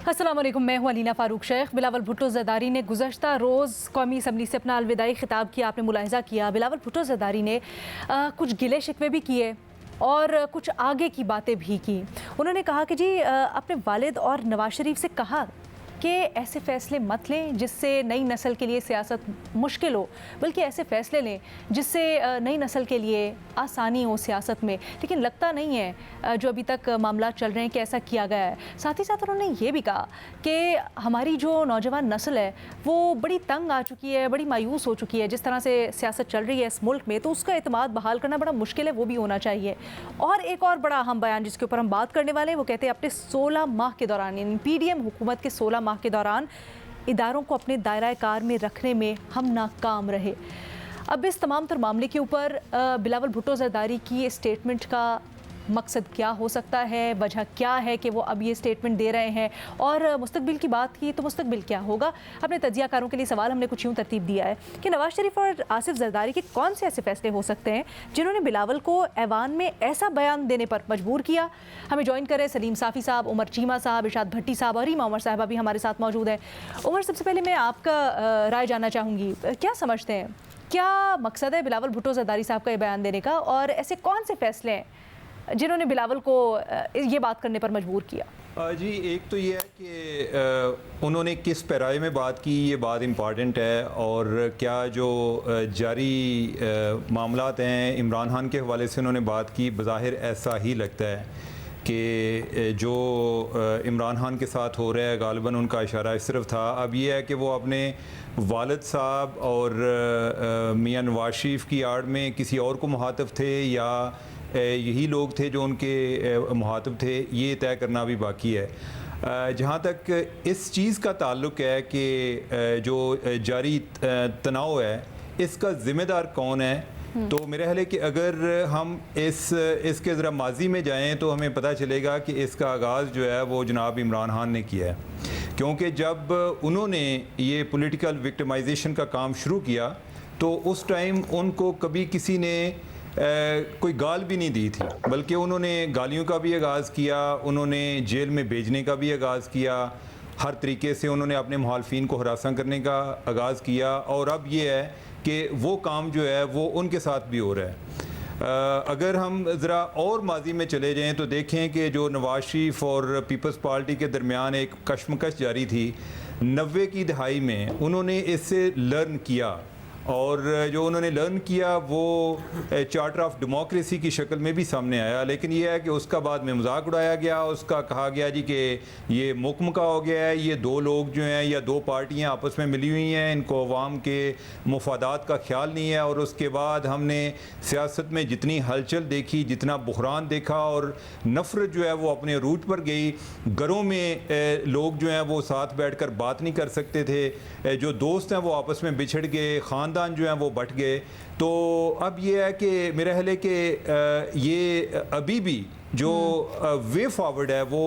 अस्सलाम वालेकुम, मैं हूँ अलीना फ़ारूक शेख। बिलावल भुट्टो ज़रदारी ने गुज़श्ता रोज़ कौमी असम्बली से अपना अलविदाई खिताब किया। आपने मुलाहिज़ा किया बिलावल भुट्टो ज़रदारी ने कुछ गिले शिकवे भी किए और कुछ आगे की बातें भी की। उन्होंने कहा कि जी अपने वालिद और नवाज शरीफ से कहा कि ऐसे फ़ैसले मत लें जिससे नई नस्ल के लिए सियासत मुश्किल हो, बल्कि ऐसे फ़ैसले लें जिससे नई नस्ल के लिए आसानी हो सियासत में। लेकिन लगता नहीं है जो अभी तक मामला चल रहे हैं कि ऐसा किया गया है। साथ ही साथ उन्होंने ये भी कहा कि हमारी जो नौजवान नस्ल है वो बड़ी तंग आ चुकी है, बड़ी मायूस हो चुकी है जिस तरह से सियासत चल रही है इस मुल्क में, तो उसका एतमाद बहाल करना बड़ा मुश्किल है, वो भी होना चाहिए। और एक और बड़ा अहम बयान जिसके ऊपर हम बात करने वाले हैं, वो कहते हैं अपने 16 माह के दौरान, यानी PDM हुकूमत के 16 माह के दौरान इदारों को अपने दायरा कार में रखने में हम नाकाम रहे। अब इस तमाम तर मामले के ऊपर बिलावल भुट्टो ज़रदारी की स्टेटमेंट का मकसद क्या हो सकता है, वजह क्या है कि वो अब ये स्टेटमेंट दे रहे हैं, और मुस्तकबिल की बात की तो मुस्तकबिल क्या होगा। अपने तजियाकारों के लिए सवाल हमने कुछ यूँ तरतीब दिया है कि नवाज शरीफ और आसिफ ज़रदारी के कौन से ऐसे फैसले हो सकते हैं जिन्होंने बिलावल को ऐवान में ऐसा बयान देने पर मजबूर किया। हमें ज्वाइन करें सलीम साफ़ी साहब, उमर चीमा साहब, इरशाद भट्टी साहब और रीमा उमर साहबा भी हमारे साथ मौजूद हैं। उमर, सबसे पहले मैं आपका राय जानना चाहूँगी, क्या समझते हैं, क्या मकसद है बिलावल भुट्टो ज़रदारी साहब का ये बयान देने का, और ऐसे कौन से फैसले हैं जिन्होंने बिलावल को ये बात करने पर मजबूर किया? जी, एक तो ये है कि उन्होंने किस पैराए में बात की, ये बात इम्पॉर्टेंट है। और क्या जो जारी मामलात हैं इमरान खान के हवाले से उन्होंने बात की, बज़ाहिर ऐसा ही लगता है कि जो इमरान खान के साथ हो रहा है गालिबन उनका इशारा इस तरफ था। अब ये है कि वो अपने वालिद साहब और मियां नवाज शरीफ की आड़ में किसी और को मुखातिब थे या यही लोग थे जो उनके मुखातिब थे, ये तय करना भी बाकी है। जहाँ तक इस चीज़ का ताल्लुक़ है कि जो जारी तनाव है इसका ज़िम्मेदार कौन है, तो मेरा ख्याल है कि अगर हम इसके ज़रा माजी में जाएं तो हमें पता चलेगा कि इसका आगाज़ जो है वो जनाब इमरान खान ने किया है। क्योंकि जब उन्होंने ये पॉलिटिकल विक्टिमाइजेशन का काम शुरू किया तो उस टाइम उनको कभी किसी ने कोई गाल भी नहीं दी थी, बल्कि उन्होंने गालियों का भी आगाज़ किया, उन्होंने जेल में भेजने का भी आगाज़ किया, हर तरीके से उन्होंने अपने मुखालफिन को हरासा करने का आगाज़ किया। और अब ये है कि वो काम जो है वो उनके साथ भी हो रहा है। अगर हम ज़रा और माजी में चले जाएँ तो देखें कि जो नवाज शरीफ और पीपल्स पार्टी के दरमियान एक कशमकश जारी थी 90 की दहाई में, उन्होंने इससे लर्न किया और जो उन्होंने लर्न किया वो चार्टर ऑफ डेमोक्रेसी की शक्ल में भी सामने आया। लेकिन ये है कि उसका बाद में मजाक उड़ाया गया, उसका कहा गया जी कि ये मुकमका हो गया है, ये दो लोग जो हैं या दो पार्टियां आपस में मिली हुई हैं, इनको अवाम के मुफादात का ख्याल नहीं है। और उसके बाद हमने सियासत में जितनी हलचल देखी, जितना बुहरान देखा और नफ़रत जो है वो अपने रूट पर गई। घरों में लोग जो हैं वो साथ बैठ कर बात नहीं कर सकते थे, जो दोस्त हैं वो आपस में बिछड़ गए, ख़ानदान जो हैं वो बट गए। तो अब ये है कि मेरा ख्याल है कि ये अभी भी जो वे फॉरवर्ड है वो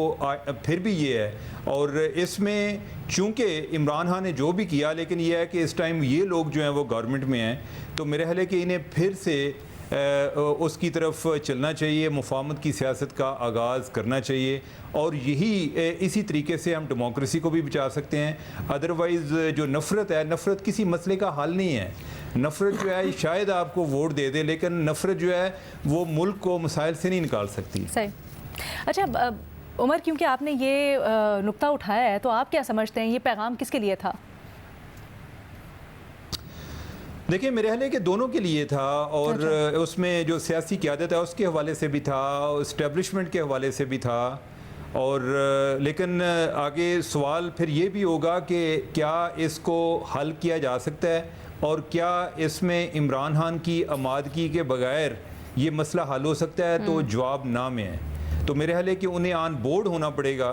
फिर भी ये है। और इसमें चूँकि इमरान खान ने जो भी किया, लेकिन ये है कि इस टाइम ये लोग जो हैं वो गवर्नमेंट में हैं, तो मेरा ख्याल है कि इन्हें फिर से उसकी तरफ चलना चाहिए, मुफाहमत की सियासत का आगाज़ करना चाहिए। और यही इसी तरीके से हम डेमोक्रेसी को भी बचा सकते हैं। अदरवाइज़ जो नफ़रत है, नफ़रत किसी मसले का हल नहीं है। नफ़रत जो है शायद आपको वोट दे दे, लेकिन नफ़रत जो है वो मुल्क को मसाइल से नहीं निकाल सकती। सही। अच्छा उमर, क्योंकि आपने ये नुक्ता उठाया है, तो आप क्या समझते हैं ये पैगाम किसके लिए था? देखिए, मेरे ख्याल है कि दोनों के लिए था। और उसमें जो सियासी क़यादत है उसके हवाले से भी था, इस्टेब्लिशमेंट के हवाले से भी था। और लेकिन आगे सवाल फिर ये भी होगा कि क्या इसको हल किया जा सकता है और क्या इसमें इमरान खान की आमादगी के बगैर ये मसला हल हो सकता है। तो जवाब ना में है। तो मेरे ख्याल है कि उन्हें ऑन बोर्ड होना पड़ेगा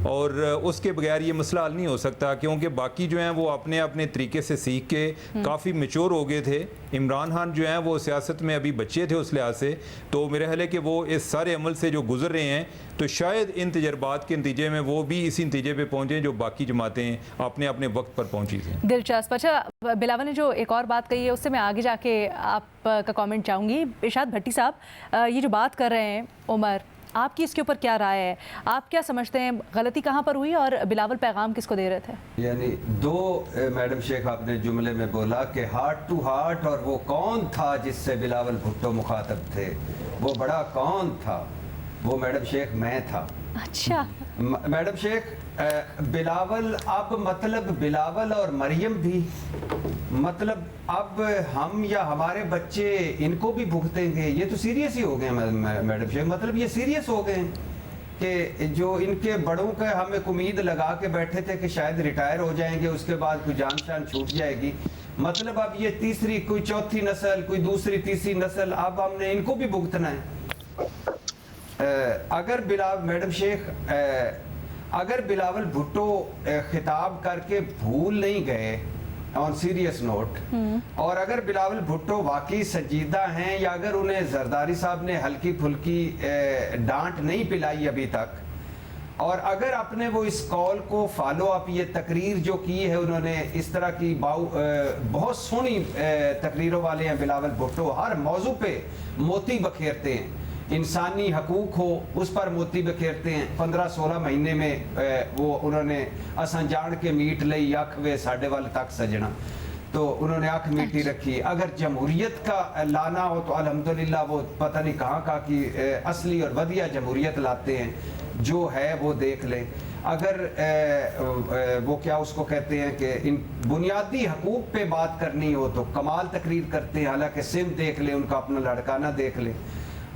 और उसके बगैर ये मसला हल नहीं हो सकता, क्योंकि बाकी जो हैं वो अपने अपने तरीके से सीख के काफ़ी मैच्योर हो गए थे। इमरान खान जो हैं वो सियासत में अभी बच्चे थे उस लिहाज से। तो मेरा ख्याल है कि वो इस सारे अमल से जो गुजर रहे हैं, तो शायद इन तजर्बात के नतीजे में वो भी इसी नतीजे पे पहुँचे जो बाकी जमातें अपने अपने वक्त पर पहुँची थी। दिलचस्प। अच्छा, बिलावल ने जो एक और बात कही है उससे मैं आगे जाके आपका कॉमेंट चाहूँगी। इरशाद भट्टी साहब, ये जो बात कर रहे हैं उमर आपकी इसके ऊपर क्या राय है? आप क्या समझते हैं गलती कहाँ पर हुई और बिलावल पैगाम किसको दे रहे थे? यानी दो मैडम शेख आपने जुमले में बोला कि हार्ट टू हार्ट, और वो कौन था जिससे बिलावल भुट्टो मुखातब थे? वो बड़ा कौन था? वो मैडम शेख मैं था। अच्छा। मैडम शेख बिलावल, अब मतलब बिलावल और मरियम भी, मतलब अब हम या हमारे बच्चे इनको भी भुगतेंगे। ये तो सीरियस ही हो गए मैडम शेख, मतलब ये सीरियस हो गए कि जो इनके बड़ों का हम एक उम्मीद लगा के बैठे थे कि शायद रिटायर हो जाएंगे, उसके बाद कोई जान शान छूट जाएगी, मतलब अब ये तीसरी कोई चौथी नस्ल, कोई दूसरी तीसरी नस्ल, अब हमने इनको भी भुगतना है। अगर मैडम शेख अगर बिलावल भुट्टो खिताब करके भूल नहीं गए ऑन सीरियस नोट, और अगर बिलावल भुट्टो वाकई संजीदा हैं, या अगर उन्हें जरदारी साहब ने हल्की फुल्की डांट नहीं पिलाई अभी तक, और अगर अपने वो इस कॉल को फॉलो अप, ये तकरीर जो की है उन्होंने, इस तरह की बहुत सोहनी तकरीरों वाले हैं बिलावल भुट्टो, हर मौजू पे मोती बखेरते हैं, इंसानी हकूक हो उस पर मोती बखेरते हैं। 15-16 महीने में वो उन्होंने असन जान के मीट लई अख वे साढ़े वाल तक सजना, तो उन्होंने अख मीठी रखी। अगर जमहूरियत का लाना हो तो अल्हम्दुलिल्लाह वो पता नहीं कहाँ की असली और वधिया जमहूरियत लाते हैं, जो है वो देख लें। अगर वो क्या उसको कहते हैं कि इन बुनियादी हकूक पे बात करनी हो तो कमाल तकरीर करते हैं, हालांकि सिंध देख ले, उनका अपना लड़काना देख ले,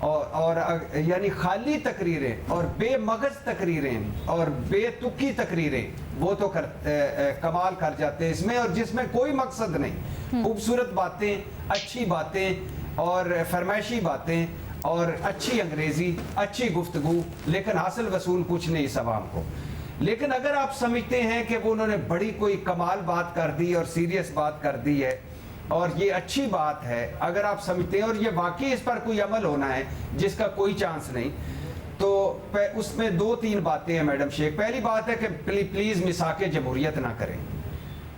और यानी खाली तकरीरें और बेमगज तकरीरें और बेतुकी तकरीरें वो तो कमाल कर जाते हैं इसमें, और जिसमें कोई मकसद नहीं, खूबसूरत बातें, अच्छी बातें और फरमाइशी बातें और अच्छी अंग्रेजी, अच्छी गुफ्तगू, लेकिन हासिल वसूल कुछ नहीं इस अवाम को। लेकिन अगर आप समझते हैं कि वो उन्होंने बड़ी कोई कमाल बात कर दी और सीरियस बात कर दी है और ये अच्छी बात है, अगर आप समझते हैं और ये वाकई इस पर कोई अमल होना है जिसका कोई चांस नहीं, तो उसमें 2-3 बातें हैं मैडम शेख। पहली बात है कि प्लीज़ मिसाके जमहूरियत ना करें,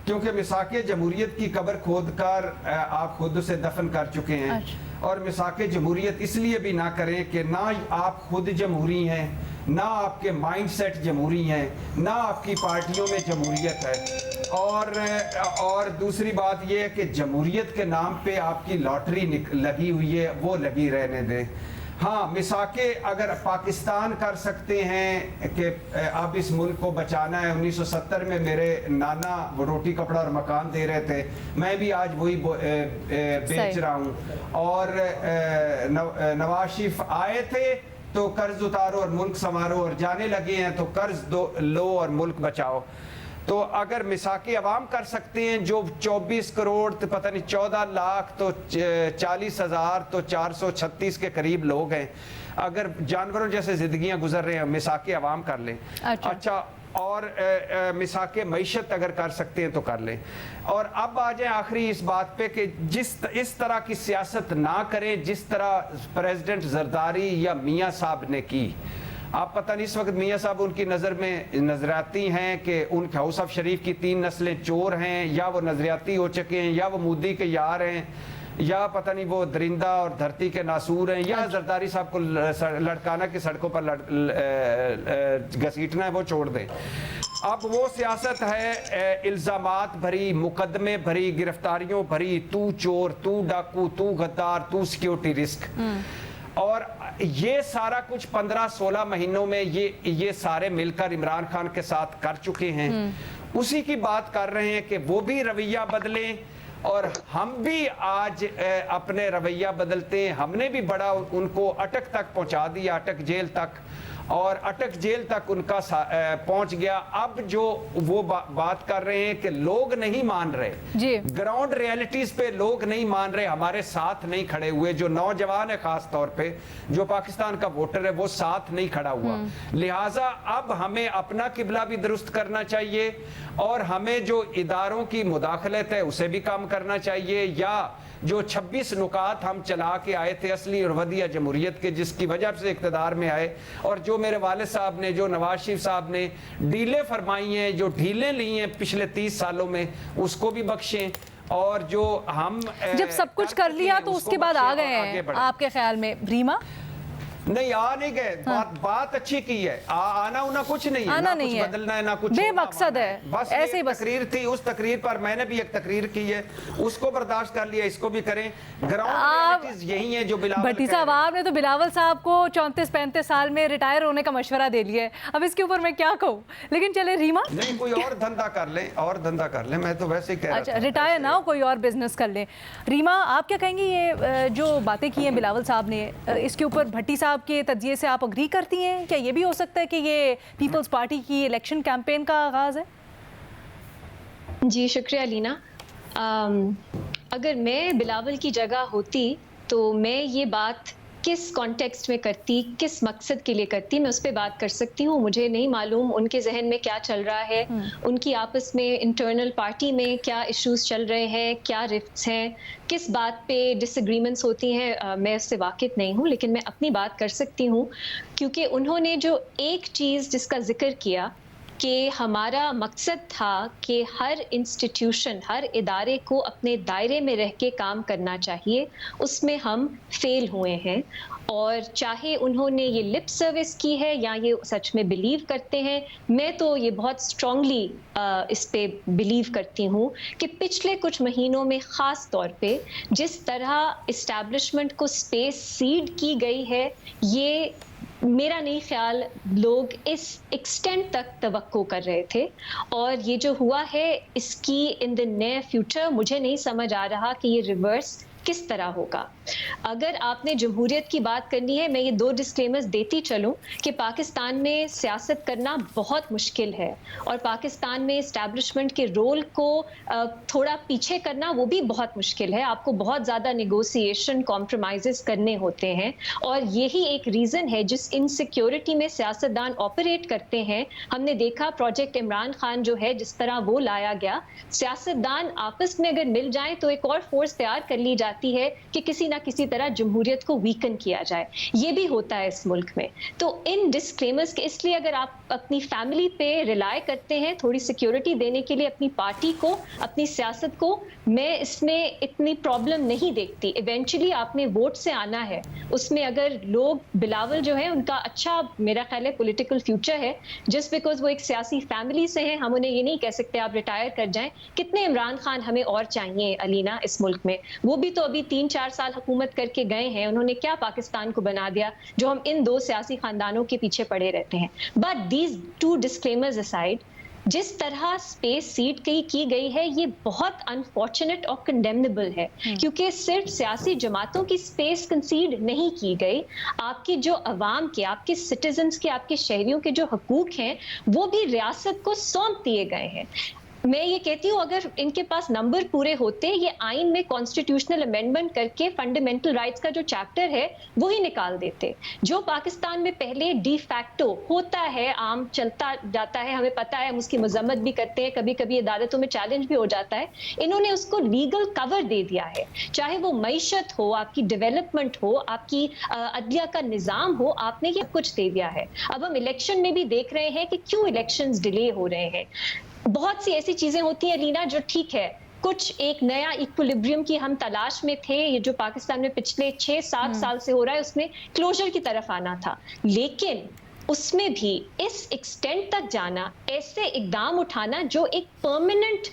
क्योंकि मिसाके जमहूरियत की कब्र खोद कर आप खुद उसे दफन कर चुके हैं। और मिसाके जमहूरियत इसलिए भी ना करें कि ना आप खुद जमहूरी हैं, ना आपके माइंडसेट जमहूरी हैं, ना आपकी पार्टियों में जमहूरियत है। और दूसरी बात यह है कि जमहूरियत के नाम पे आपकी लॉटरी लगी हुई है, वो लगी रहने दें। हाँ, मिसाके अगर पाकिस्तान कर सकते हैं कि अब इस मुल्क को बचाना है, 1970 में मेरे नाना वो रोटी कपड़ा और मकान दे रहे थे, मैं भी आज वही बेच रहा हूँ। और नवाज शरीफ आए थे तो कर्ज उतारो और मुल्क संवारो, और जाने लगे हैं तो कर्ज लो और मुल्क बचाओ। तो अगर मिसाके अवाम कर सकते हैं, जो 24 करोड़ तो पता नहीं 14 लाख तो 40,000 तो 436 के करीब लोग हैं, अगर जानवरों जैसे जिंदगियां गुजर रहे हैं, मिसाके अवाम कर लें। अच्छा, और मिसाके मईशत अगर कर सकते हैं तो कर लें। और अब आ जाए आखिरी इस बात पे कि इस तरह की सियासत ना करें जिस तरह प्रेसिडेंट जरदारी या मियाँ साहब ने की। आप पता नहीं इस वक्त मियाँ साहब उनकी नज़र में नजरियाती हैं कि उनके हाउस ऑफ शरीफ की 3 नस्लें चोर हैं, या वो नजरियाती हो चुके हैं, या वो मोदी के यार हैं, या पता नहीं वो दरिंदा और धरती के नासूर हैं, या जरदारी साहब को लड़काना की सड़कों पर घसीटना है, वो छोड़ दें। अब वो सियासत है इल्ज़ामात भरी, मुकदमे भरी, गिरफ्तारियों भरी, तू चोर, तू डाकू, तू गद्दार, तू सिक्योरिटी रिस्क। और ये सारा कुछ 15-16 महीनों में ये सारे मिलकर इमरान खान के साथ कर चुके हैं। उसी की बात कर रहे हैं कि वो भी रवैया बदलें और हम भी आज अपने रवैया बदलते हैं। हमने भी बड़ा उनको अटक तक पहुंचा दिया, अटक जेल तक, और अटक जेल तक उनका पहुंच गया। अब जो वो बात कर रहे हैं कि लोग नहीं मान रहे, ग्राउंड रियलिटीज पे लोग नहीं मान रहे, हमारे साथ नहीं खड़े हुए। जो नौजवान है, खास तौर पे जो पाकिस्तान का वोटर है, वो साथ नहीं खड़ा हुआ। लिहाजा अब हमें अपना किबला भी दुरुस्त करना चाहिए और हमें जो इदारों की मुदाखलत है उसे भी कम करना चाहिए, या जो 26 नुकात हम चला के आए थे असली और वधिया जमहूरियत के, जिसकी वजह से इक़्तिदार में आए, और जो मेरे वालिद साहब ने, जो नवाज शरीफ साहब ने डीलें फरमाई हैं, जो ढीलें ली हैं पिछले 30 सालों में, उसको भी बख्शें। और जो हम जब सब कुछ कर लिया तो उसके बाद आ गए हैं, आपके ख्याल में रीमा? नहीं आ नहीं गए, बात अच्छी की है, आना उना कुछ नहीं है, आना ना नहीं कुछ है, बदलना है, ना कुछ बेमकसद है, बस ऐसे ही बस तकरीर थी। उस तकरीर पर मैंने भी एक तकरीर की है, उसको बर्दाश्त कर लिया, इसको भी करें। ग्राउंड रियलिटीज यही है जो बिलावल भट्टी साहब, आपने तो बिलावल साहब को 34-35 साल में रिटायर होने का मशवरा दे लिया है, अब इसके ऊपर मैं क्या कहूँ। लेकिन चले रीमा, नहीं कोई और धंधा कर ले, और धंधा कर ले, मैं तो वैसे ही कह रहा अच्छा था। रिटायर ना हो, कोई और बिजनेस कर ले। रीमा, आप क्या कहेंगी, ये जो बातें की हैं बिलावल साहब ने, इसके ऊपर भट्टी साहब के तज्जिए से आप अग्री करती हैं? क्या ये भी हो सकता है कि ये पीपल्स पार्टी की इलेक्शन कैंपेन का आगाज़ है? जी शुक्रिया लीना। अगर मैं बिलावल की जगह होती तो मैं ये बात किस कॉन्टेक्स्ट में करती, किस मकसद के लिए करती, मैं उस पर बात कर सकती हूँ। मुझे नहीं मालूम उनके जहन में क्या चल रहा है, उनकी आपस में इंटरनल पार्टी में क्या इश्यूज चल रहे हैं, क्या रिफ्ट्स हैं, किस बात पे डिसएग्रीमेंट्स होती हैं, मैं उससे वाकिफ नहीं हूँ। लेकिन मैं अपनी बात कर सकती हूँ, क्योंकि उन्होंने जो एक चीज़ जिसका जिक्र किया कि हमारा मकसद था कि हर इंस्टीट्यूशन, हर इदारे को अपने दायरे में रह के काम करना चाहिए, उसमें हम फेल हुए हैं। और चाहे उन्होंने ये लिप सर्विस की है या ये सच में बिलीव करते हैं, मैं तो ये बहुत स्ट्रांगली इस पे बिलीव करती हूँ कि पिछले कुछ महीनों में ख़ास तौर पे जिस तरह इस्टेब्लिशमेंट को स्पेस सीड की गई है, ये मेरा नहीं ख्याल लोग इस एक्सटेंट तक तवक्को कर रहे थे। और ये जो हुआ है इसकी इन द नियर फ्यूचर मुझे नहीं समझ आ रहा कि ये रिवर्स किस तरह होगा। अगर आपने जमहूरियत की बात करनी है, मैं ये 2 डिस्क्लेमर्स देती चलूं कि पाकिस्तान में सियासत करना बहुत मुश्किल है और पाकिस्तान में इस्टेब्लिशमेंट के रोल को थोड़ा पीछे करना वो भी बहुत मुश्किल है। आपको बहुत ज़्यादा नेगोशिएशन, कॉम्प्रोमाइज़ करने होते हैं और यही एक रीज़न है जिस इनसिक्योरिटी में सियासतदान ऑपरेट करते हैं। हमने देखा प्रोजेक्ट इमरान खान जो है, जिस तरह वो लाया गया, सियासतदान आपस में अगर मिल जाए तो एक और फोर्स तैयार कर ली जाती है कि किसी ना किसी तरह जमहूरियत को वीकन किया जाए। ये भी होता है इस मुल्क में। तो इन डिस्क्लेमर्स के, इसलिए अगर आप अपनी फैमिली पे रिलाय करते हैं थोड़ी सिक्योरिटी देने के लिए अपनी पार्टी को, अपनी सियासत को, मैं इसमें इतनी प्रॉब्लम नहीं देखती। इवेंचुअली आपने वोट से आना है, उसमें अगर लोग, बिलावल जो है उनका अच्छा मेरा ख्याल है पॉलिटिकल फ्यूचर है, जस्ट बिकॉज वो एक सियासी फैमिली से हैं, हम उन्हें ये नहीं कह सकते आप रिटायर कर जाएं। कितने इमरान खान हमें और चाहिए अलीना इस मुल्क में? वो भी तो अभी 3-4 साल हुकूमत करके गए हैं, उन्होंने क्या पाकिस्तान को बना दिया जो हम इन 2 सियासी खानदानों के पीछे पड़े रहते हैं। बट दीज 2 डिस्क्लेमर्स असाइड, जिस तरह स्पेस सीट की गई है ये बहुत अनफॉर्चुनेट और कंडेमनेबल है, क्योंकि सिर्फ सियासी जमातों की स्पेस कंसीड नहीं की गई, आपकी जो अवाम के, आपके सिटीजन्स के, आपके शहरियों के जो हकूक हैं वो भी रियासत को सौंप दिए गए हैं। मैं ये कहती हूँ अगर इनके पास नंबर पूरे होते, ये आइन में कॉन्स्टिट्यूशनल अमेंडमेंट करके फंडामेंटल राइट्स का जो चैप्टर है वो ही निकाल देते, जो पाकिस्तान में पहले डी फैक्टो होता है, आम चलता जाता है, हमें पता है, हम उसकी मजम्मत भी करते हैं, कभी कभी अदालतों में चैलेंज भी हो जाता है। इन्होंने उसको लीगल कवर दे दिया है, चाहे वो मईशत हो, आपकी डेवलपमेंट हो, आपकी अदलिया का निज़ाम हो, आपने ये कुछ दे दिया है। अब हम इलेक्शन में भी देख रहे हैं कि क्यों इलेक्शंस डिले हो रहे हैं। बहुत सी ऐसी चीजें होती हैं लीना जो ठीक है, कुछ एक नया इक्विलिब्रियम की हम तलाश में थे, ये जो पाकिस्तान में पिछले 6-7 साल से हो रहा है उसमें क्लोजर की तरफ आना था, लेकिन उसमें भी इस एक्सटेंट तक जाना, ऐसे इकदाम उठाना जो एक परमानेंट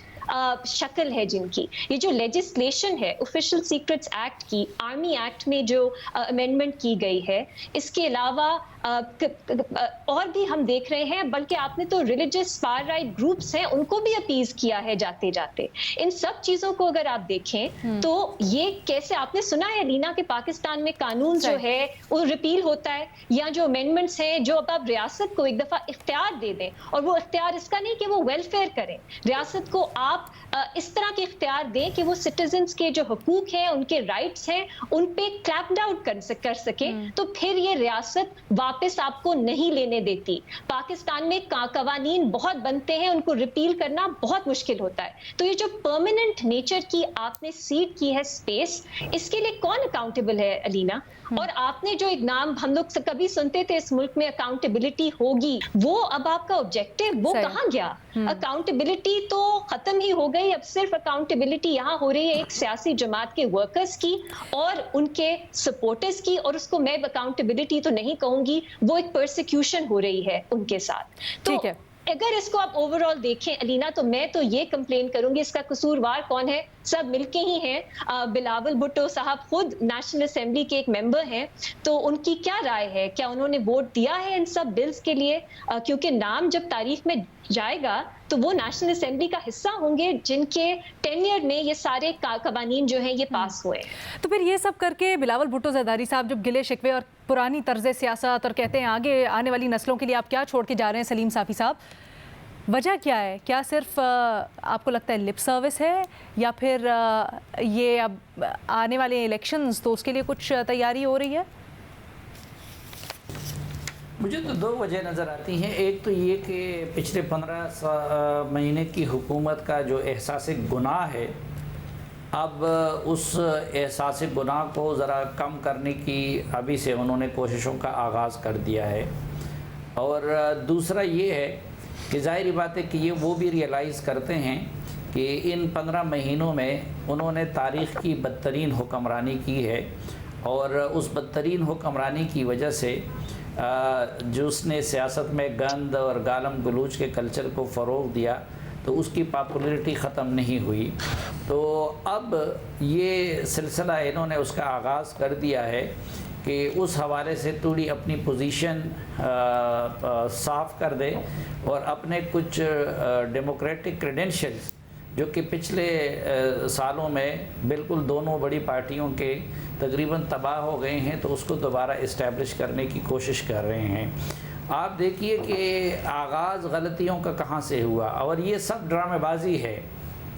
शक्ल है जिनकी, ये जो लेजिस्लेशन है ऑफिशियल सीक्रेट्स एक्ट की, आर्मी एक्ट में जो अमेंडमेंट की गई है, इसके अलावा और भी हम देख रहे हैं, बल्कि आपने तो रिलीजियस फार राइट ग्रुप्स हैं उनको भी अपीज किया है जाते जाते। इन सब चीजों को अगर आप देखें तो ये कैसे, आपने सुना है लीना कि पाकिस्तान में कानून जो है वो रिपील होता है, या जो अमेंडमेंट्स हैं जो अब आप रियासत को एक दफा इख्तियार दे दें, और वो इख्तियार इसका नहीं कि वो वेलफेयर करें, रियासत को आप इस तरह के इख्तियार दें कि वो सिटीजन्स के जो हकूक हैं, उनके राइट्स हैं, उन पे क्लैप डाउन कर सके, तो फिर ये रियासत वापस आपको नहीं लेने देती। पाकिस्तान में कवानीन बहुत बनते हैं, उनको रिपील करना बहुत मुश्किल होता है। तो ये जो परमानेंट नेचर की आपने सीट की है स्पेस, इसके लिए कौन अकाउंटेबल है अलीना? और आपने जो एक नाम हम लोग कभी सुनते थे इस मुल्क में अकाउंटेबिलिटी होगी, वो अब आपका ऑब्जेक्टिव वो कहाँ गया? अकाउंटेबिलिटी तो खत्म ही हो गई। अब सिर्फ अकाउंटेबिलिटी यहाँ हो रही है एक सियासी जमात के वर्कर्स की और उनके सपोर्टर्स की, और उसको मैं अकाउंटेबिलिटी तो नहीं कहूंगी, वो एक परसिक्यूशन हो रही है उनके साथ। तो ठीक है, अगर इसको आप ओवरऑल देखें अलीना, तो मैं तो ये कंप्लेन करूंगी, इसका कसूरवार कौन है? सब मिलके ही हैं। बिलावल भुट्टो साहब खुद नेशनल असेंबली के एक मेंबर हैं, तो उनकी क्या राय है? क्या उन्होंने वोट दिया है इन सब बिल्स के लिए? क्योंकि नाम जब तारीख में जाएगा तो वो नेशनल असेंबली का हिस्सा होंगे जिनके टेन्योर में ये सारे कवानीन जो हैं ये पास हुए। तो फिर ये सब करके बिलावल भुट्टो ज़रदारी साहब जब गिले शिकवे और पुरानी तर्ज सियासत और कहते हैं आगे आने वाली नस्लों के लिए आप क्या छोड़ के जा रहे हैं सलीम साफ़ी साहब, वजह क्या है? क्या सिर्फ आपको लगता है लिप सर्विस है, या फिर ये अब आने वाले इलेक्शंस तो उसके लिए कुछ तैयारी हो रही है? मुझे तो दो वजह नज़र आती हैं। एक तो ये कि पिछले 15 महीने की हुकूमत का जो एहसास गुनाह है, अब उस एहसास गुनाह को ज़रा कम करने की अभी से उन्होंने कोशिशों का आगाज़ कर दिया है। और दूसरा ये है कि ज़ाहिर बात है कि ये वो भी रियलाइज़ करते हैं कि इन 15 महीनों में उन्होंने तारीख़ की बदतरीन हुक्मरानी की है, और उस बदतरीन हुक्मरानी की वजह से जो उसने सियासत में गंद और गालम गलूच के कल्चर को फ़रोग़ दिया, तो उसकी पॉपुलैरिटी ख़त्म नहीं हुई। तो अब ये सिलसिला इन्होंने उसका आगाज़ कर दिया है कि उस हवाले से थोड़ी अपनी पोजीशन साफ़ कर दे और अपने कुछ डेमोक्रेटिक क्रेडेंशियल्स जो कि पिछले सालों में बिल्कुल दोनों बड़ी पार्टियों के तकरीबन तबाह हो गए हैं, तो उसको दोबारा इस्टेब्लिश करने की कोशिश कर रहे हैं। आप देखिए कि आगाज़ गलतियों का कहाँ से हुआ, और ये सब ड्रामेबाजी है।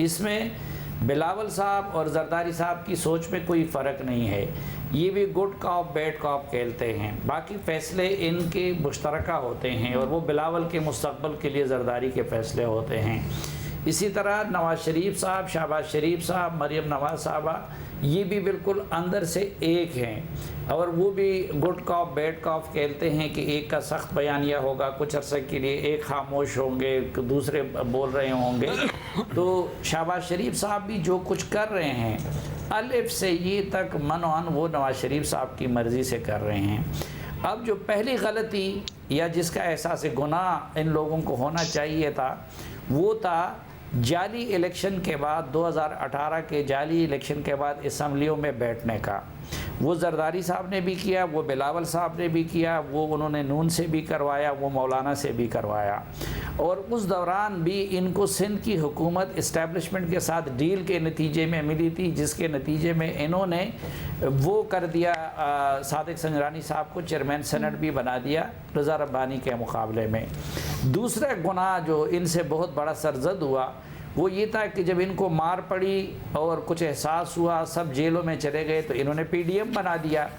इसमें बिलावल साहब और जरदारी साहब की सोच में कोई फ़र्क नहीं है। ये भी गुड कॉप बैड कॉप खेलते हैं, बाकी फ़ैसले इनके मुश्तरका होते हैं, और वो बिलावल के मुस्तक़बल के लिए जरदारी के फ़ैसले होते हैं। इसी तरह नवाज़ शरीफ साहब, शहबाज शरीफ साहब, मरीम नवाज़ साहबा, ये भी बिल्कुल अंदर से एक हैं, और वो भी गुड कॉप बैड कॉप कहते हैं कि एक का सख्त बयानिया होगा कुछ अरसे के लिए, एक खामोश होंगे, दूसरे बोल रहे होंगे। तो शहबाज शरीफ साहब भी जो कुछ कर रहे हैं अलिफ से ये तक मनोअन वो नवाज़ शरीफ साहब की मर्ज़ी से कर रहे हैं। अब जो पहली गलती या जिसका एहसास गुनाह इन लोगों को होना चाहिए था, वो था जाली इलेक्शन के बाद, 2018 के जाली इलेक्शन के बाद असम्बलियों में बैठने का। वो जरदारी साहब ने भी किया, वो बिलावल साहब ने भी किया, वो उन्होंने नून से भी करवाया, वो मौलाना से भी करवाया। और उस दौरान भी इनको सिंध की हुकूमत इस्टेब्लिशमेंट के साथ डील के नतीजे में मिली थी, जिसके नतीजे में इन्होंने वो कर दिया, सादिक संजरानी साहब को चेयरमैन सेनेट भी बना दिया रज़ा रब्बानी के मुकाबले में। दूसरा गुनाह जो इनसे बहुत बड़ा सरजद हुआ वो ये था कि जब इनको मार पड़ी और कुछ एहसास हुआ, सब जेलों में चले गए, तो इन्होंने पीडीएम बना दिया।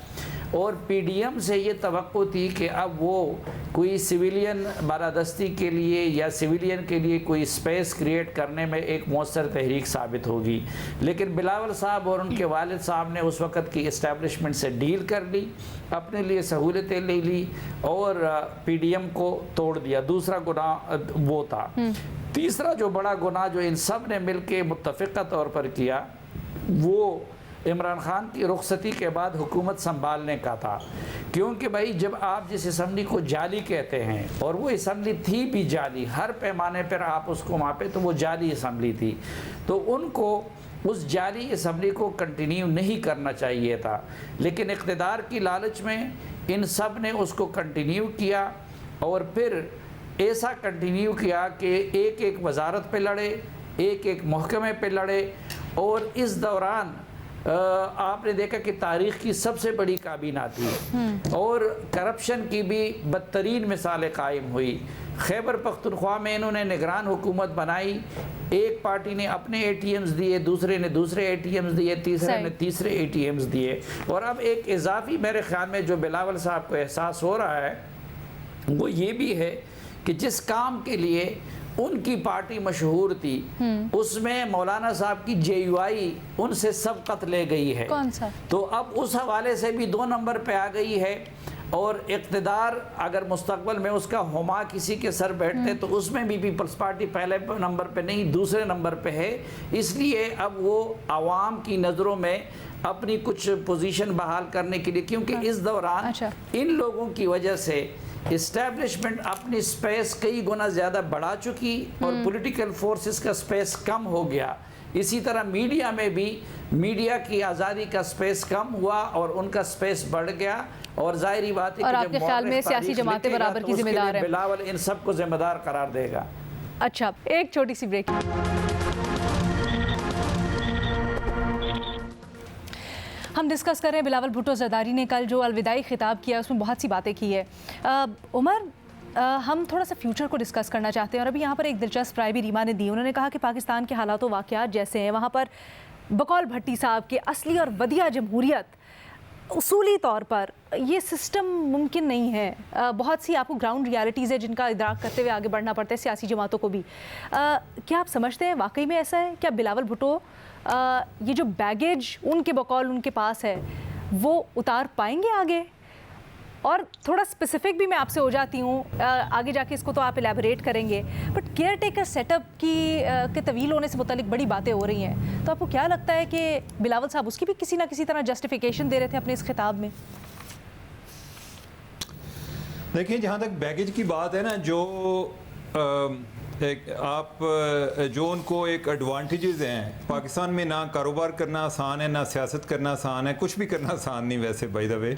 और पीडीएम से ये तवक्को थी कि अब वो कोई सिविलियन बालादस्ती के लिए या सिविलियन के लिए कोई स्पेस क्रिएट करने में एक मौसर तहरीक साबित होगी। लेकिन बिलावल साहब और उनके वालिद साहब ने उस वक़्त की इस्टेब्लिशमेंट से डील कर ली, अपने लिए सहूलतें ले ली और पीडीएम को तोड़ दिया। दूसरा गुनाह वो था। तीसरा जो बड़ा गुनाह जो इन सब ने मिल के मुत्तफ़िक़ा तौर पर किया, वो इमरान खान की रुखसती के बाद हुकूमत संभालने का था। क्योंकि भाई जब आप जिस असम्बली को जाली कहते हैं, और वो असम्बली थी भी जाली, हर पैमाने पर आप उसको मापे तो वो जाली असम्बली थी, तो उनको उस जाली असम्बली को कंटिन्यू नहीं करना चाहिए था। लेकिन इक़्तिदार की लालच में इन सब ने उसको कंटिन्यू किया, और फिर ऐसा कंटिन्यू किया कि एक एक वजारत पे लड़े, एक एक महकमे पे लड़े। और इस दौरान आपने देखा कि तारीख़ की सबसे बड़ी काबीना थी, और करप्शन की भी बदतरीन मिसालें कायम हुई। खैबर पख्तूनख्वा में इन्होंने निगरान हुकूमत बनाई, एक पार्टी ने अपने ATMs दिए, दूसरे ने दूसरे ATMs दिए, तीसरे ने तीसरे ATMs दिए। और अब एक इजाफी मेरे ख्याल में जो बिलावल साहब को एहसास हो रहा है वो ये भी है कि जिस काम के लिए उनकी पार्टी मशहूर थी, उसमें मौलाना साहब की JUI उनसे सबकत ले गई है। कौन सा? तो अब उस हवाले से भी 2 नंबर पे आ गई है। اور اقتدار اگر مستقبل میں اس کا ہما کسی کے سر بیٹھتے تو اس میں بھی پیپلز پارٹی پہلے نمبر پہ نہیں دوسرے نمبر پہ ہے. اس لیے اب وہ عوام کی نظروں میں اپنی کچھ پوزیشن بحال کرنے کے لیے, کیونکہ اس دوران ان لوگوں کی وجہ سے اسٹیبلشمنٹ اپنی سپیس کئی گنا زیادہ بڑھا چکی اور پولیٹیکل فورسز کا سپیس کم ہو گیا. اسی طرح میڈیا میں بھی میڈیا کی آزادی کا سپیس کم ہوا اور ان کا سپیس بڑھ گیا, اور ظاہری بات ہے اور کہ آپ کے خیال میں سیاسی جماعتیں برابر کی ذمہ دار ہیں. بلاول ان سب کو ذمہ دار قرار دے گا. اچھا, ایک چھوٹی سی بریک. ہم ڈسکس کر رہے ہیں بلاول بھٹو زرداری نے کل جو الوداعی خطاب کیا اس میں بہت سی باتیں کی ہے. عمر, ہم تھوڑا سا فیوچر کو ڈسکس کرنا چاہتے ہیں, اور ابھی یہاں پر ایک دلچسپ رائے بھی ریما نے دی. انہوں نے کہا کہ پاکستان کے حالات و واقعات جیسے ہیں وہاں پر بقول بھٹی صاحب کے اصلی اور ودیع جمہوریت اصولی طور پر یہ سسٹم ممکن نہیں ہے. بہت سی آپ کو گراؤنڈ ریالٹیز ہے جن کا ادراک کرتے ہوئے آگے بڑھنا پڑتا ہے سیاسی جماعتوں کو بھی. کیا آپ سمجھتے ہیں واقعی میں ایسا ہے؟ کیا بلاول بھٹو یہ جو بیگیج ان کے بقول ان کے پاس ہے وہ اتار پائیں گے آگے؟ اور تھوڑا اسپیسیفک بھی میں آپ سے ہو جاتی ہوں, آگے جا کے اس کو تو آپ الیبوریٹ کریں گے, but caretaker setup کے طویل ہونے سے متعلق بڑی باتیں ہو رہی ہیں, تو آپ کو کیا لگتا ہے کہ بلاول صاحب اس کی بھی کسی نہ کسی طرح جسٹیفیکیشن دے رہے تھے اپنے اس خطاب میں؟ دیکھیں, جہاں تک بیگیج کی بات ہے نا, جو آپ جو ان کو ایک ایڈوانٹیجز ہیں پاکستان میں, نہ کاروبار کرنا آسان ہے, نہ سیاست کرنا آسان ہے, کچھ بھی کرنا آسان نہیں ویسے بائی دا وے.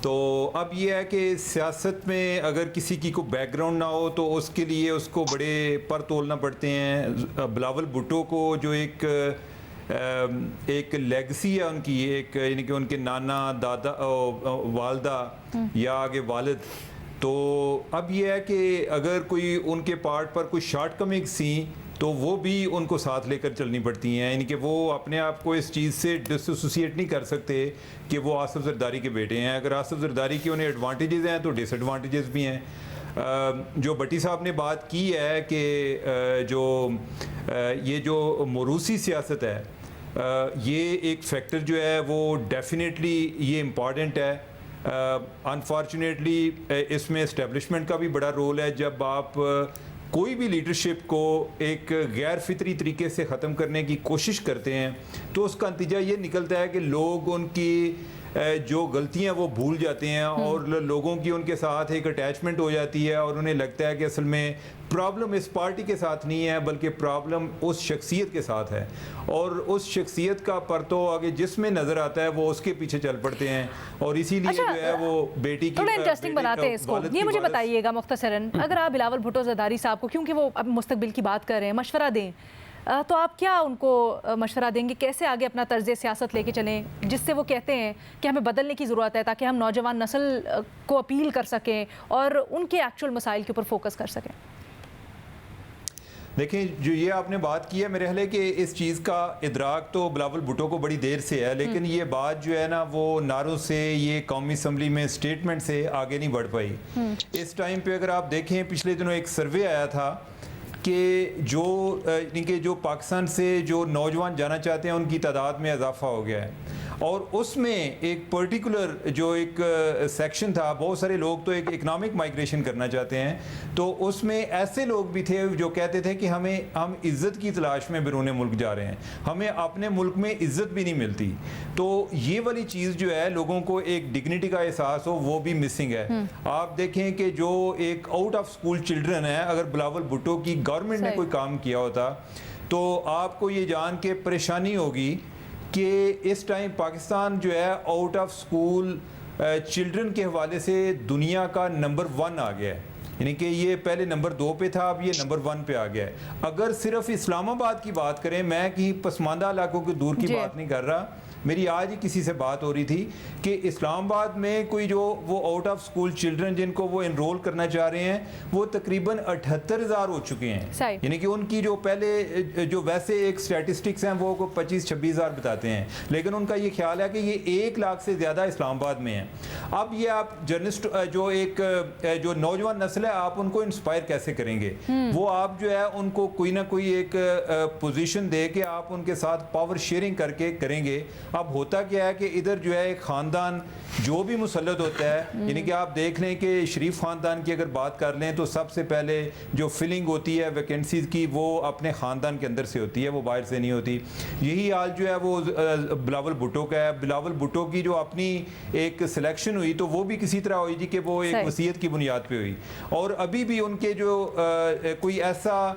تو اب یہ ہے کہ سیاست میں اگر کسی کی کوئی بیک گراؤنڈ نہ ہو تو اس کے لیے اس کو بڑے پر تولنا پڑتے ہیں. بلاول بھٹو کو جو ایک لیگسی ہے ان کی, ایک یعنی کہ ان کے نانا, دادا, والدہ یا آگے والد, تو اب یہ ہے کہ اگر کوئی ان کے پارٹ پر کوئی شارٹ کمنگس تھیں تو وہ بھی ان کو ساتھ لے کر چلنی پڑتی ہیں. یعنی کہ وہ اپنے آپ کو اس چیز سے ڈس ایسوسیٹ نہیں کر سکتے کہ وہ آصف زرداری کے بیٹے ہیں. اگر آصف زرداری کے انہیں ایڈوانٹیجز ہیں تو ڈس ایڈوانٹیجز بھی ہیں. جو بھٹی صاحب نے بات کی ہے کہ یہ جو موروثی سیاست ہے یہ ایک فیکٹر جو ہے وہ ڈیفینیٹلی یہ امپورٹنٹ ہے. انفارچونیٹلی اس میں اسٹیبلشمنٹ کا بھی بڑا رول ہے. جب آپ کوئی بھی لیڈرشپ کو ایک غیر فطری طریقے سے ختم کرنے کی کوشش کرتے ہیں تو اس کا نتیجہ یہ نکلتا ہے کہ لوگ ان کی جو غلطیاں وہ بھول جاتے ہیں, اور لوگوں کی ان کے ساتھ ایک اٹیچمنٹ ہو جاتی ہے, اور انہیں لگتا ہے کہ اصل میں پرابلم اس پارٹی کے ساتھ نہیں ہے بلکہ پرابلم اس شخصیت کے ساتھ ہے, اور اس شخصیت کا پرتو آگے جس میں نظر آتا ہے وہ اس کے پیچھے چل پڑتے ہیں. اور اسی لیے جو ہے وہ بیٹی کی تھوڑا انٹرسٹنگ بناتے ہیں اس کو. یہ مجھے بتائیے گا مختصراً, اگر آپ بلاول بھٹو زرداری صاحب کو, کیونکہ وہ اب مستقبل کی بات کر رہے ہیں, مشورہ دیں تو آپ کیا ان کو مشورہ دیں گے, کیسے آگے اپنا طرز سیاست لے کے چلیں جس سے وہ کہتے ہیں کہ ہمیں بدلنے کی ضرورت ہے تاکہ ہم نوجوان نسل کو اپیل کر سکیں اور ان کے ایکچوئل مسائل کے اوپر فوکس کر سکیں؟ دیکھیں, جو یہ آپ نے بات کی ہے, میرے خیال ہے کہ اس چیز کا ادراک تو بلاول بھٹو کو بڑی دیر سے ہے, لیکن یہ بات جو ہے نا وہ نعروں سے, یہ قومی اسمبلی میں اسٹیٹمنٹ سے آگے نہیں بڑھ پائی. اس ٹائم پہ اگر آپ دیکھیں پچھلے دنوں ایک سروے آیا تھا کہ جو پاکستان سے جو نوجوان جانا چاہتے ہیں ان کی تعداد میں اضافہ ہو گیا ہے, اور اس میں ایک پرٹیکولر جو ایک سیکشن تھا, بہت سارے لوگ تو ایک اکنامک مائگریشن کرنا چاہتے ہیں, تو اس میں ایسے لوگ بھی تھے جو کہتے تھے کہ ہم عزت کی تلاش میں بیرون ملک جا رہے ہیں, ہمیں اپنے ملک میں عزت بھی نہیں ملتی. تو یہ والی چیز جو ہے لوگوں کو ایک ڈگنیٹی کا احساس ہو وہ بھی مسنگ ہے. آپ دیکھیں کہ جو ایک آؤٹ آف اسکول چلڈرن ہے, اگر بلاول بھٹو کی گورنمنٹ نے کوئی کام کیا ہوتا تو آپ کو یہ جان کے پریشانی ہوگی کہ اس ٹائم پاکستان جو ہے آؤٹ آف اسکول چلڈرن کے حوالے سے دنیا کا نمبر 1 آ گیا ہے. یعنی کہ یہ پہلے نمبر 2 پہ تھا, اب یہ نمبر 1 پہ آ گیا ہے. اگر صرف اسلام آباد کی بات کریں, میں کہیں پسماندہ علاقوں کے دور کی بات نہیں کر رہا, میری آج ہی کسی سے بات ہو رہی تھی کہ اسلام آباد میں کوئی جو وہ آؤٹ آف اسکول چلڈرن جن کو وہ انرول کرنا چاہ رہے ہیں وہ تقریباً 78,000 ہو چکے ہیں. یعنی کہ ان کی جو پہلے جو ویسے ایک اسٹیٹسٹکس ہیں وہ 25-26,000 بتاتے ہیں, لیکن ان کا یہ خیال ہے کہ یہ 1 لاکھ سے زیادہ اسلام آباد میں ہیں. اب یہ آپ جرنلسٹ جو نوجوان نسل ہے آپ ان کو انسپائر کیسے کریں گے؟ وہ آپ جو ہے ان کو کوئی نہ کوئی ایک پوزیشن دے کے آپ ان کے ساتھ پاور شیئرنگ کر کے کریں گے. اب ہوتا کیا ہے کہ ادھر جو ہے ایک خاندان جو بھی مسلط ہوتا ہے، یعنی کہ آپ دیکھ لیں کہ شریف خاندان کی اگر بات کر لیں تو سب سے پہلے جو فلنگ ہوتی ہے ویکنسیز کی وہ اپنے خاندان کے اندر سے ہوتی ہے، وہ باہر سے نہیں ہوتی۔ یہی حال جو ہے وہ بلاول بھٹو کا ہے۔ بلاول بھٹو کی جو اپنی ایک سلیکشن ہوئی تو وہ بھی کسی طرح ہوئی جی کہ وہ ایک وصیت کی بنیاد پہ ہوئی، اور ابھی بھی ان کے جو کوئی ایسا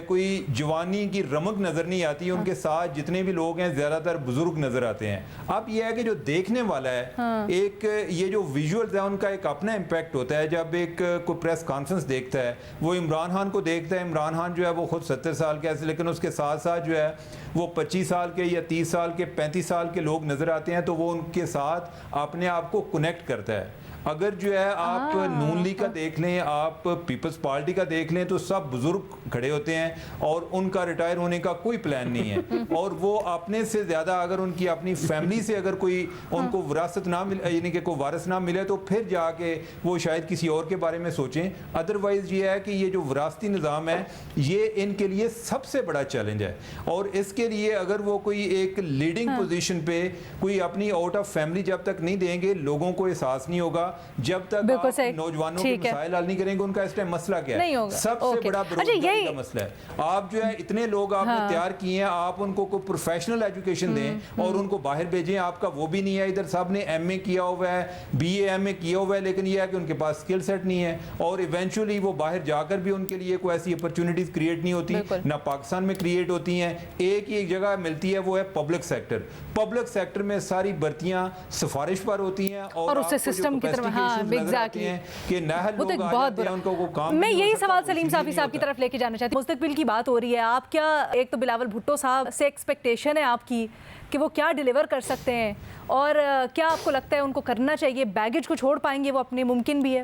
کوئی جوانی کی رمق نظر نہیں آتی، ان کے ساتھ جتنے بھی لوگ ہیں زیادہ تر بزرگ نظر آتے ہیں۔ اب یہ ہے کہ جو دیکھنے والا ہے ایک یہ جو ویژولز ہیں ان کا ایک اپنا امپیکٹ ہوتا ہے۔ جب ایک کوئی پریس کانفرنس دیکھتا ہے وہ عمران خان کو دیکھتا ہے، عمران خان جو ہے وہ خود 70 سال کے ایسے، لیکن اس کے ساتھ ساتھ جو ہے وہ 25 سال کے یا 30 سال کے 35 سال کے لوگ نظر آتے ہیں، تو وہ ان کے ساتھ اپنے آپ کو کنیکٹ کرتا ہے۔ اگر جو ہے آپ نون لیگ کا دیکھ لیں، آپ پیپلز پارٹی کا دیکھ لیں، تو سب بزرگ کھڑے ہوتے ہیں اور ان کا ریٹائر ہونے کا کوئی پلان نہیں ہے، اور وہ اپنے سے زیادہ اگر ان کی اپنی فیملی سے اگر کوئی ان کو وراثت نہ ملے، یعنی کہ کوئی وارث نہ ملے، تو پھر جا کے وہ شاید کسی اور کے بارے میں سوچیں۔ ادروائز یہ ہے کہ یہ جو وراثتی نظام ہے یہ ان کے لیے سب سے بڑا چیلنج ہے، اور اس کے لیے اگر وہ کوئی ایک لیڈنگ پوزیشن پہ کوئی اپنی آؤٹ آف فیملی جب تک نہیں دیں گے، لوگوں کو احساس نہیں ہوگا، جب تک آپ نوجوانوں کے مسائل حل نہیں کریں گے، ان کا اس ٹائم مسئلہ کیا ہے؟ سب سے بڑا بیروزگاری کا مسئلہ ہے۔ آپ جو ہے اتنے لوگ آپ نے تیار کیے ہیں، آپ ان کو کوئی پروفیشنل ایجوکیشن دیں اور ان کو باہر بھیجیں، آپ کا وہ بھی نہیں ہے۔ ادھر سب نے ایم اے کیا ہوا ہے، بی اے ایم اے کیا ہوا ہے، لیکن یہ ہے کہ ان کے پاس اسکل سیٹ نہیں ہے، اور ایونچولی وہ باہر جا کر بھی ان کے لیے کوئی ایسی اپرچونٹیز کریٹ نہیں ہوتی، نہ پاکستان میں کریٹ ہوتی ہیں۔ ایک ہی ایک جگہ ملتی ہے، وہ ہے پبلک سیکٹر۔ پبلک سیکٹر میں ساری بھرتیاں سفارش پر ہوتی ہیں، اور اس سے سسٹم کی طرف میں یہی سوال سلیم صافی صاحب کی طرف لے کے جانا چاہتی ہوں۔ مستقبل کی بات ہو رہی ہے، آپ کیا ایک تو بلاول بھٹو صاحب سے ایکسپیکٹیشن ہے آپ کی کہ وہ کیا ڈیلیور کر سکتے ہیں، اور کیا آپ کو لگتا ہے ان کو کرنا چاہیے، بیگیج کو چھوڑ پائیں گے وہ اپنے؟ ممکن بھی ہے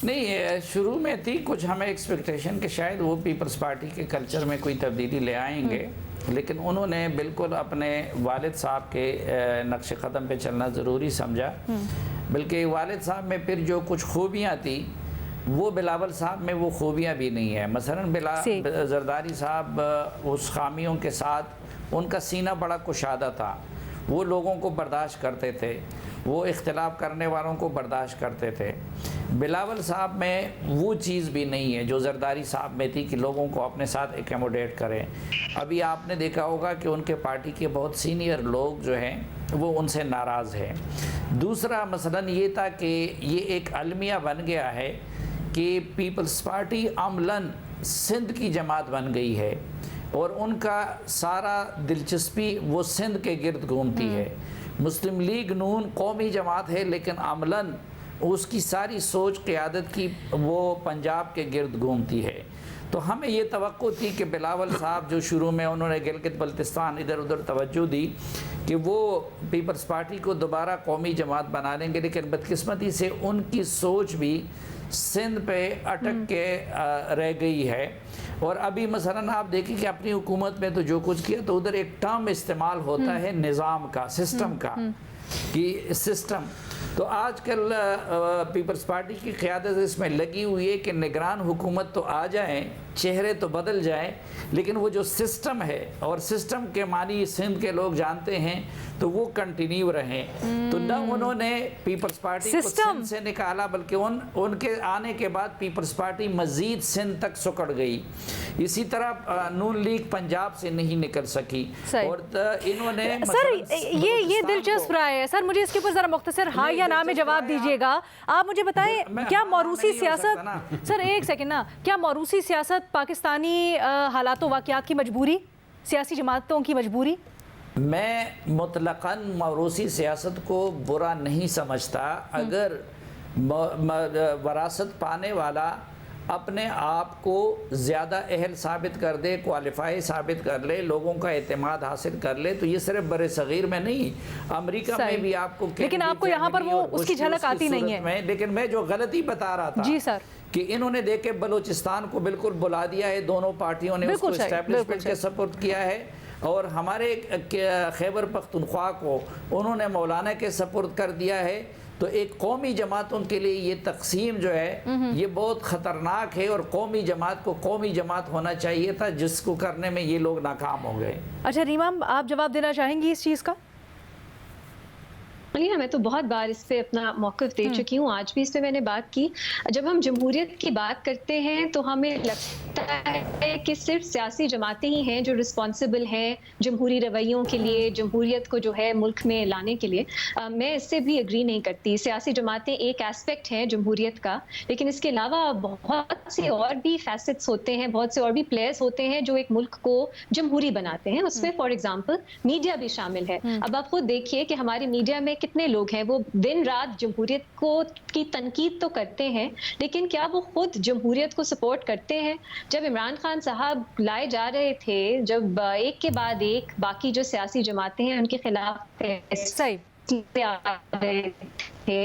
نہیں، شروع میں تھی کچھ ہمیں ایکسپیکٹیشن کہ شاید وہ پیپلز پارٹی کے کلچر میں کوئی تبدیلی لے آئیں گے، لیکن انہوں نے بالکل اپنے والد صاحب کے نقش قدم پہ چلنا ضروری سمجھا، بلکہ والد صاحب میں پھر جو کچھ خوبیاں تھیں وہ بلاول صاحب میں وہ خوبیاں بھی نہیں ہیں۔ مثلا زرداری صاحب اس خامیوں کے ساتھ ان کا سینہ بڑا کشادہ تھا، وہ لوگوں کو برداشت کرتے تھے، وہ اختلاف کرنے والوں کو برداشت کرتے تھے۔ بلاول صاحب میں وہ چیز بھی نہیں ہے جو زرداری صاحب میں تھی کہ لوگوں کو اپنے ساتھ ایکوموڈیٹ کریں۔ ابھی آپ نے دیکھا ہوگا کہ ان کے پارٹی کے بہت سینئر لوگ جو ہیں وہ ان سے ناراض ہیں۔ دوسرا مثلاً یہ تھا کہ یہ ایک المیہ بن گیا ہے کہ پیپلز پارٹی عملاً سندھ کی جماعت بن گئی ہے، اور ان کا سارا دلچسپی وہ سندھ کے گرد گھومتی ہے۔ مسلم لیگ نون قومی جماعت ہے، لیکن عملاً اس کی ساری سوچ قیادت کی وہ پنجاب کے گرد گھومتی ہے۔ تو ہمیں یہ توقع تھی کہ بلاول صاحب جو شروع میں انہوں نے گلگت بلتستان ادھر ادھر توجہ دی کہ وہ پیپلز پارٹی کو دوبارہ قومی جماعت بنا لیں گے، لیکن بدقسمتی سے ان کی سوچ بھی سندھ پہ اٹک کے رہ گئی ہے۔ اور ابھی مثلاً آپ دیکھیں کہ اپنی حکومت میں تو جو کچھ کیا، تو ادھر ایک ٹرم استعمال ہوتا ہے نظام کا، سسٹم کا، کہ سسٹم۔ تو آج کل پیپلز پارٹی کی قیادت اس میں لگی ہوئی ہے کہ نگران حکومت تو آ جائیں، چہرے تو بدل جائیں، لیکن وہ جو سسٹم ہے، اور سسٹم کے معنی سندھ کے لوگ جانتے ہیں، تو وہ کنٹینیو رہیں۔ تو نہ انہوں نے پیپلز پارٹی کو سندھ سے نکالا، بلکہ ان کے آنے کے بعد پیپلز پارٹی مزید سندھ تک سکڑ گئی۔ اسی طرح نون لیگ پنجاب سے نہیں نکل سکی، اور انہوں نے سر یہ دلچسپ رائے ہے۔ سر مجھے اس کے اوپر ذرا مختصر ہاں یا نہ میں جواب دیجیے گا۔ آپ مجھے بتائیں کیا موروثی سیاست، سر ایک سیکنڈ نا، کیا موروثی سیاست پاکستانی حالات و واقعات کی مجبوری، سیاسی جماعتوں کی مجبوری؟ میں مطلقاً موروثی سیاست کو برا نہیں سمجھتا۔ اگر وراثت پانے والا اپنے آپ کو زیادہ اہل ثابت کر دے، کوالیفائی ثابت کر لے، لوگوں کا اعتماد حاصل کر لے، تو یہ صرف بر صغیر میں نہیں، امریکہ میں بھی آپ کو، لیکن آپ کو یہاں پر وہ اس کی جھلک آتی نہیں ہے۔ لیکن میں جو غلطی بتا رہا تھا جی سر، کہ انہوں نے دیکھ کے بلوچستان کو بالکل بلا دیا ہے، دونوں پارٹیوں نے اس کو اسٹیبلشمنٹ کے سپورٹ کیا ہے، اور ہمارے خیبر پختونخوا کو انہوں نے مولانا کے سپرد کر دیا ہے، تو ایک قومی جماعتوں کے لیے یہ تقسیم جو ہے یہ بہت خطرناک ہے، اور قومی جماعت کو قومی جماعت ہونا چاہیے تھا، جس کو کرنے میں یہ لوگ ناکام ہو گئے۔ اچھا ریما، آپ جواب دینا چاہیں گی اس چیز کا؟ علینا، میں تو بہت بار اس پہ اپنا موقف دے چکی ہوں، آج بھی اس پہ میں نے بات کی۔ جب ہم جمہوریت کی بات کرتے ہیں تو ہمیں لگتا ہے کہ صرف سیاسی جماعتیں ہی ہیں جو رسپانسبل ہیں جمہوری رویوں کے لیے، جمہوریت کو جو ہے ملک میں لانے کے لیے۔ میں اس سے بھی اگری نہیں کرتی۔ سیاسی جماعتیں ایک ایسپیکٹ ہیں جمہوریت کا، لیکن اس کے علاوہ بہت سے اور بھی فیسٹس ہوتے ہیں، بہت سے اور بھی پلیئرز ہوتے ہیں جو ایک ملک کو جمہوری بناتے ہیں۔ اس میں فار ایگزامپل میڈیا بھی شامل ہے۔ اب آپ خود دیکھیے کہ ہمارے میڈیا میں کتنے لوگ ہیں وہ دن رات جمہوریت کی تنقید تو کرتے ہیں، لیکن کیا وہ خود جمہوریت کو سپورٹ کرتے ہیں؟ جب عمران خان صاحب لائے جا رہے تھے، جب ایک کے بعد ایک باقی جو سیاسی جماعتیں ہیں ان کے خلاف صحیح تھے،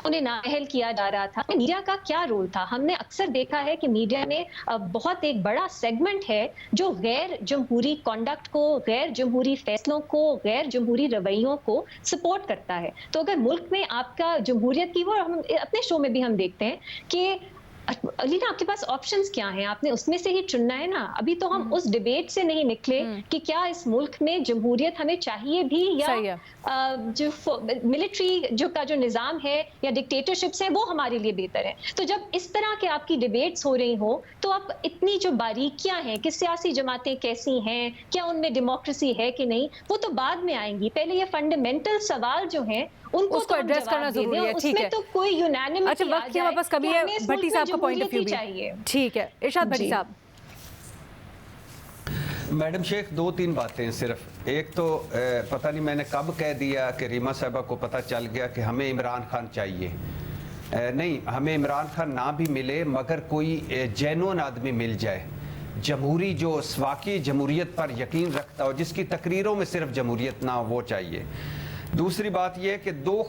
انہیں نااہل کیا جا رہا تھا، میڈیا کا کیا رول تھا؟ ہم نے اکثر دیکھا ہے کہ میڈیا نے بہت ایک بڑا سیگمنٹ ہے جو غیر جمہوری کنڈکٹ کو، غیر جمہوری فیصلوں کو، غیر جمہوری رویوں کو سپورٹ کرتا ہے۔ تو اگر ملک میں آپ کا جمہوریت کی، وہ ہم اپنے شو میں بھی ہم دیکھتے ہیں کہ علینا آپ کے پاس آپشنز کیا ہیں، آپ نے اس میں سے ہی چننا ہے نا۔ ابھی تو ہم اس ڈیبیٹ سے نہیں نکلے کہ کیا اس ملک میں جمہوریت ہمیں چاہیے بھی، یا جو ملٹری کا جو نظام ہے یا ڈکٹیٹرشپس ہیں وہ ہمارے لیے بہتر ہے۔ تو جب اس طرح کے آپ کی ڈیبیٹس ہو رہی ہوں تو اب اتنی جو باریکیاں ہیں کہ سیاسی جماعتیں کیسی ہیں، کیا ان میں ڈیموکریسی ہے کہ نہیں، وہ تو بعد میں آئیں گی۔ پہلے یہ فنڈامنٹل سوال جو ہیں ان کو تو ایڈریس کرنا ضروری ہے۔ اس میں تو کوئی یونانیمٹی اچھا، وقت کی واپس کمی ہے، بھٹی صاحب کا پوائنٹ آف ویو بھی ٹھیک ہے۔ ارشاد بھٹی صاحب۔ میڈم شیخ، دو تین باتیں صرف۔ ایک تو پتہ نہیں میں نے کب کہہ دیا کہ ریما صاحبہ کو پتہ چل گیا کہ ہمیں عمران خان چاہیے۔ نہیں، ہمیں عمران خان نہ بھی ملے مگر کوئی جینون آدمی مل جائے، جمہوری، جو واقعی جمہوریت پر یقین رکھتا ہو، جس کی تقریروں میں صرف جمہوریت نہ ہو، وہ چاہیے۔ دوسری بات یہ کہ دو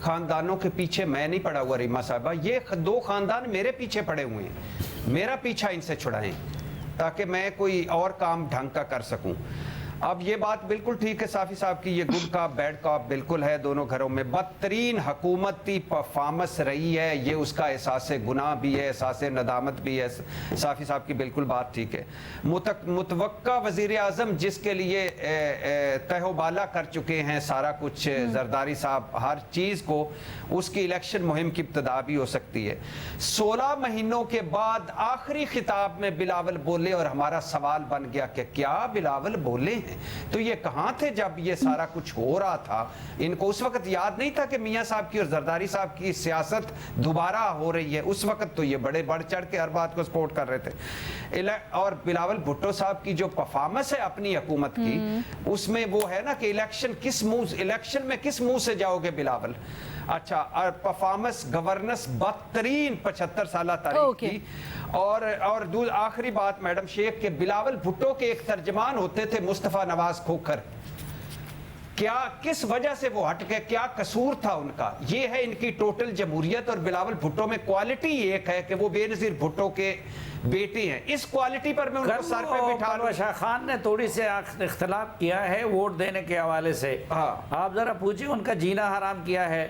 خاندانوں کے پیچھے میں نہیں پڑا ہوا ریما صاحبہ، یہ دو خاندان میرے پیچھے پڑے ہوئے ہیں، میرا پیچھا ان سے چھڑائیں تاکہ میں کوئی اور کام ڈھنگ کا کر سکوں۔ اب یہ بات بالکل ٹھیک ہے صافی صاحب کی، یہ گڈ کاپ بیڈ کاپ بالکل ہے دونوں گھروں میں۔ بدترین حکومتی پرفارمنس رہی ہے، یہ اس کا احساس گناہ بھی ہے، احساس ندامت بھی ہے۔ صافی صاحب کی بالکل بات ٹھیک ہے۔ متوقع وزیر اعظم جس کے لیے تہ و بالا کر چکے ہیں سارا کچھ زرداری صاحب، ہر چیز کو، اس کی الیکشن مہم کی ابتدا بھی ہو سکتی ہے۔ 16 مہینوں کے بعد آخری خطاب میں بلاول بولے اور ہمارا سوال بن گیا کہ کیا بلاول بولے ہیں؟ تو یہ کہاں تھے جب یہ سارا کچھ ہو رہا تھا؟ ان کو اس وقت یاد نہیں تھا کہ میاں صاحب کی اور زرداری صاحب کی سیاست دوبارہ ہو رہی ہے؟ اس وقت تو یہ بڑے بڑھ چڑھ کے ہر بات کو سپورٹ کر رہے تھے۔ اور بلاول بھٹو صاحب کی جو پرفارمنس ہے اپنی حکومت کی، اس میں وہ ہے نا کہ الیکشن میں کس منہ سے جاؤ گے بلاول؟ اچھا، اور پرفارمنس گورننس بدترین 75 سالہ تاریخ کی۔ اور آخری بات میڈم شیخ کہ بلاول بھٹو کے ایک ترجمان ہوتے تھے مصطفیٰ نواز کھوکھر، کیا کس وجہ سے وہ ہٹ گئے؟ کیا قصور تھا ان کا؟ یہ ہے ان کی ٹوٹل جمہوریت۔ اور بلاول بھٹو میں کوالٹی ایک ہے کہ وہ بے نظیر بھٹو کے بیٹے ہیں، اس کوالٹی پر میں ان کو سر پہ بٹھا لوں۔ شاہ خان نے تھوڑی سے اختلاف کیا ہے ووٹ دینے کے حوالے سے، آپ ذرا پوچھیں ان کا جینا حرام کیا ہے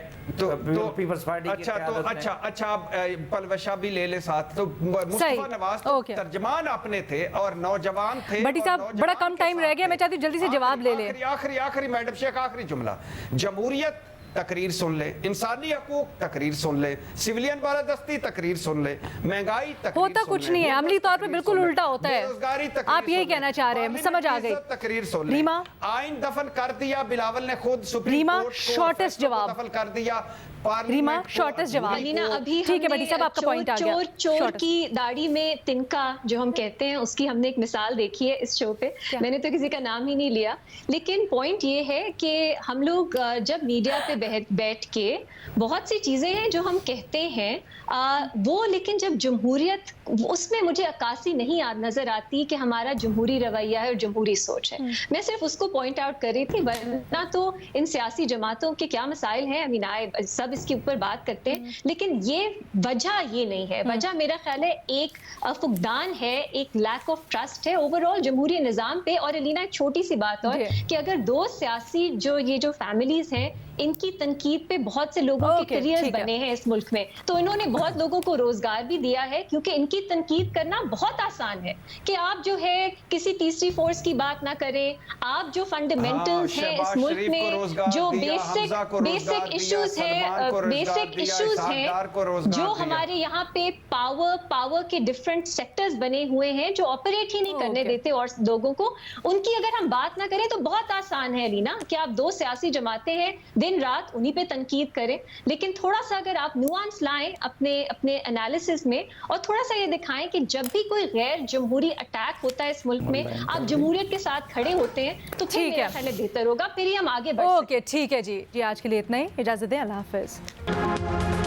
پیپلز پارٹی کی قیادت نے۔ اچھا، پلوشا بھی لے لے ساتھ۔ تو مصطفیٰ نواز تو ترجمان اپنے تھے اور نوجوان تھے۔ بھٹی صاحب بڑا کم ٹائم رہ گیا، میں چاہتی ہوں جلدی سے جواب لے لیں۔ آخری میڈم شیخ، آخری جملہ۔ جمہوریت تقریر سن لے، انسانی حقوق تقریر سن لے، سویلین بالادستی تقریر سن لے، مہنگائی تقریر ہوتا کچھ نہیں ہے، عملی طور پہ بالکل الٹا ہوتا ہے۔ آپ یہی کہنا چاہ رہے ہیں، سمجھ آ گئی۔ تقریر سن لے، ریما، آئین دفن کر دیا بلاول نے خود، سپریم کورٹ کو شارٹیسٹ جواب دفن کر دیا۔ ریما، شارٹیسٹ جواب۔ ابھی ٹھیک ہے بھٹی صاحب، آپ کا پوائنٹ آ گیا۔ چور کی داڑھی میں تنکا جو ہم کہتے ہیں، اس کی ہم نے ایک مثال دیکھی ہے اس شو پہ، میں نے تو کسی کا نام ہی نہیں لیا، لیکن پوائنٹ یہ ہے کہ ہم لوگ جب میڈیا پہ بیٹھ کے بہت سی چیزیں ہیں جو ہم کہتے ہیں وہ، لیکن جب جمہوریت اس میں مجھے عکاسی نہیں نظر آتی کہ ہمارا جمہوری رویہ ہے اور جمہوری سوچ ہے. میں صرف اس کو پوائنٹ آؤٹ کر رہی تھی، ورنہ تو ان سیاسی جماعتوں کے کیا مسائل ہیں، سب اس کے اوپر بات کرتے ہیں، لیکن یہ وجہ یہ نہیں ہے. وجہ میرا خیال ہے ایک فقدان ہے، ایک لیک آف ٹرسٹ ہے اوور آل جمہوری نظام پہ. اور الینا ایک چھوٹی سی بات اور کہ اگر دو سیاسی جو فیملیز ہیں ان کی تنقید پہ بہت سے لوگوں کے کیریئرز بنے ہیں اس ملک میں، تو انہوں نے بہت لوگوں کو روزگار بھی دیا ہے، کیونکہ ان کی تنقید کرنا بہت آسان ہے کہ آپ جو ہے کسی تیسری فورس کی بات نہ کریں. آپ جو فنڈامنٹلز ہیں اس ملک میں، جو بیسک ایشوز ہیں جو ہمارے یہاں پہ پاور کے ڈفرنٹ سیکٹرز بنے ہوئے ہیں جو آپریٹ ہی نہیں کرنے دیتے اور لوگوں کو، ان کی اگر ہم بات نہ کریں تو بہت آسان ہے لینا کہ آپ دو سیاسی جماعتیں ہیں دن رات انہی پہ تنقید کریں. لیکن تھوڑا سا اگر آپ نیوانس لائیں اپنے انالیسس میں، اور تھوڑا سا یہ دکھائیں کہ جب بھی کوئی غیر جمہوری اٹیک ہوتا ہے اس ملک میں آپ جمہوریت کے ساتھ کھڑے ہوتے ہیں، تو پھر میرا خیال ہے بہتر ہوگا، پھر ہی ہم آگے بڑھ سکتے ہیں. اوکے ٹھیک ہے جی، آج کے لیے اتنا ہی، اجازت دیں، اللہ حافظ.